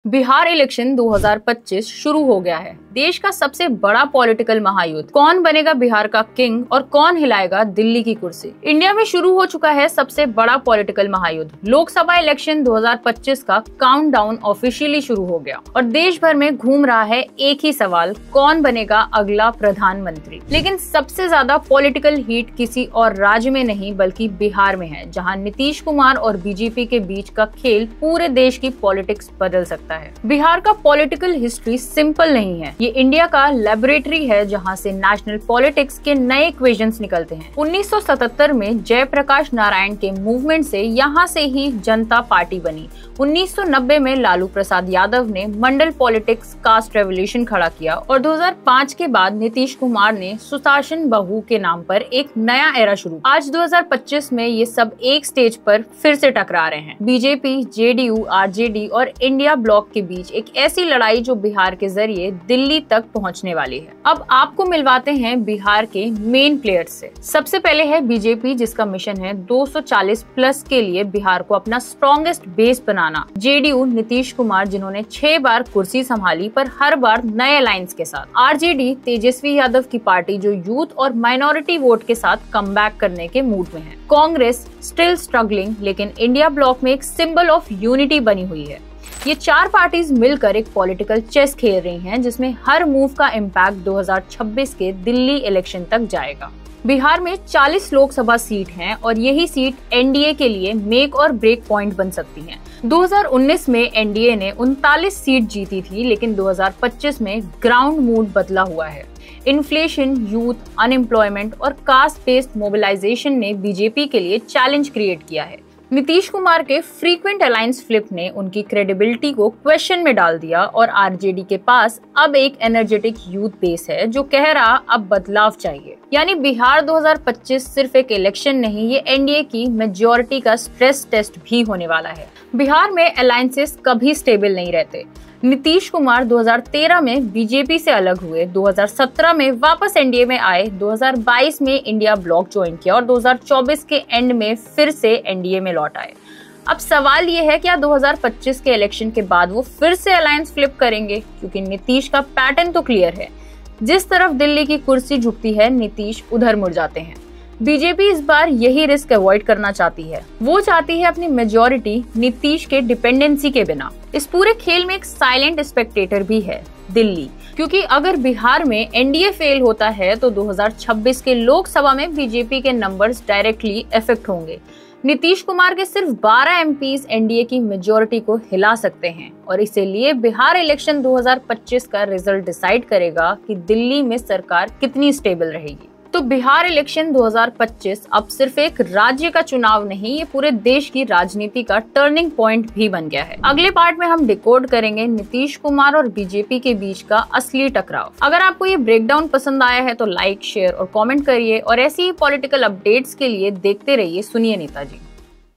Bihar election 2025 शुरू हो गया है। देश का सबसे बड़ा पॉलिटिकल महायुद्ध। कौन बनेगा बिहार का किंग और कौन हिलाएगा दिल्ली की कुर्सी। इंडिया में शुरू हो चुका है सबसे बड़ा पॉलिटिकल महायुद्ध। लोकसभा इलेक्शन 2025 का काउंटडाउन ऑफिशियली शुरू हो गया और देश भर में घूम रहा है एक ही सवाल, कौन बनेगा अगला प्रधानमंत्री। लेकिन सबसे ज्यादा पॉलिटिकल हीट किसी और राज्य में नहीं बल्कि बिहार में है, जहाँ नीतीश कुमार और बीजेपी के बीच का खेल पूरे देश की पॉलिटिक्स बदल सकता है। बिहार का पॉलिटिकल हिस्ट्री सिंपल नहीं है। ये इंडिया का लेबोरेटरी है जहां से नेशनल पॉलिटिक्स के नए इक्वेशंस निकलते हैं। 1977 में जयप्रकाश नारायण के मूवमेंट से यहां से ही जनता पार्टी बनी। 1990 में लालू प्रसाद यादव ने मंडल पॉलिटिक्स कास्ट रेवोल्यूशन खड़ा किया और 2005 के बाद नीतीश कुमार ने सुशासन बहू के नाम पर एक नया एरा शुरू। आज 2025 में ये सब एक स्टेज पर फिर से टकरा रहे हैं। बीजेपी, जेडीयू, आरजेडी और इंडिया ब्लॉक के बीच एक ऐसी लड़ाई जो बिहार के जरिए दिल्ली तक पहुंचने वाली है। अब आपको मिलवाते हैं बिहार के मेन प्लेयर्स से। सबसे पहले है बीजेपी, जिसका मिशन है 240 प्लस के लिए बिहार को अपना स्ट्रॉन्गेस्ट बेस बनाना। जेडीयू, नीतीश कुमार, जिन्होंने 6 बार कुर्सी संभाली पर हर बार नए अलायंस के साथ। आरजेडी, तेजस्वी यादव की पार्टी, जो यूथ और माइनॉरिटी वोट के साथ कमबैक करने के मूड में है। कांग्रेस स्टिल स्ट्रगलिंग, लेकिन इंडिया ब्लॉक में एक सिंबल ऑफ यूनिटी बनी हुई है। ये 4 पार्टीज मिलकर एक पॉलिटिकल चेस खेल रही हैं, जिसमें हर मूव का इम्पैक्ट 2026 के दिल्ली इलेक्शन तक जाएगा। बिहार में 40 लोकसभा सीट हैं और यही सीट एनडीए के लिए मेक और ब्रेक पॉइंट बन सकती हैं। 2019 में एनडीए ने 39 सीट जीती थी, लेकिन 2025 में ग्राउंड मूड बदला हुआ है। इन्फ्लेशन, यूथ, अनएम्प्लॉयमेंट और कास्ट बेस्ड मोबिलाइजेशन ने बीजेपी के लिए चैलेंज क्रिएट किया है। नीतीश कुमार के फ्रीक्वेंट अलायंस फ्लिप ने उनकी क्रेडिबिलिटी को क्वेश्चन में डाल दिया और आरजेडी के पास अब एक एनर्जेटिक यूथ बेस है जो कह रहा अब बदलाव चाहिए। यानी बिहार 2025 सिर्फ एक इलेक्शन नहीं, ये एनडीए की मेजॉरिटी का स्ट्रेस टेस्ट भी होने वाला है। बिहार में अलायंसेस कभी स्टेबल नहीं रहते। नीतीश कुमार 2013 में बीजेपी से अलग हुए, 2017 में वापस एनडीए में आए, 2022 में इंडिया ब्लॉक ज्वाइन किया और 2024 के एंड में फिर से एनडीए में लौट आए। अब सवाल ये है क्या 2025 के इलेक्शन के बाद वो फिर से अलायंस फ्लिप करेंगे, क्योंकि नीतीश का पैटर्न तो क्लियर है। जिस तरफ दिल्ली की कुर्सी झुकती है, नीतीश उधर मुड़ जाते हैं। बीजेपी इस बार यही रिस्क अवॉइड करना चाहती है। वो चाहती है अपनी मेजॉरिटी नीतीश के डिपेंडेंसी के बिना। इस पूरे खेल में एक साइलेंट स्पेक्टेटर भी है, दिल्ली, क्योंकि अगर बिहार में एनडीए फेल होता है तो 2026 के लोकसभा में बीजेपी के नंबर्स डायरेक्टली इफेक्ट होंगे। नीतीश कुमार के सिर्फ 12 एमपीज एनडीए की मेजॉरिटी को हिला सकते हैं और इसीलिए बिहार इलेक्शन 2025 का रिजल्ट डिसाइड करेगा कि दिल्ली में सरकार कितनी स्टेबल रहेगी। तो बिहार इलेक्शन 2025 अब सिर्फ एक राज्य का चुनाव नहीं, ये पूरे देश की राजनीति का टर्निंग पॉइंट भी बन गया है। अगले पार्ट में हम डिकोड करेंगे नीतीश कुमार और बीजेपी के बीच का असली टकराव। अगर आपको ये ब्रेकडाउन पसंद आया है तो लाइक, शेयर और कमेंट करिए और ऐसी ही पॉलिटिकल अपडेट्स के लिए देखते रहिए सुनिए नेताजी।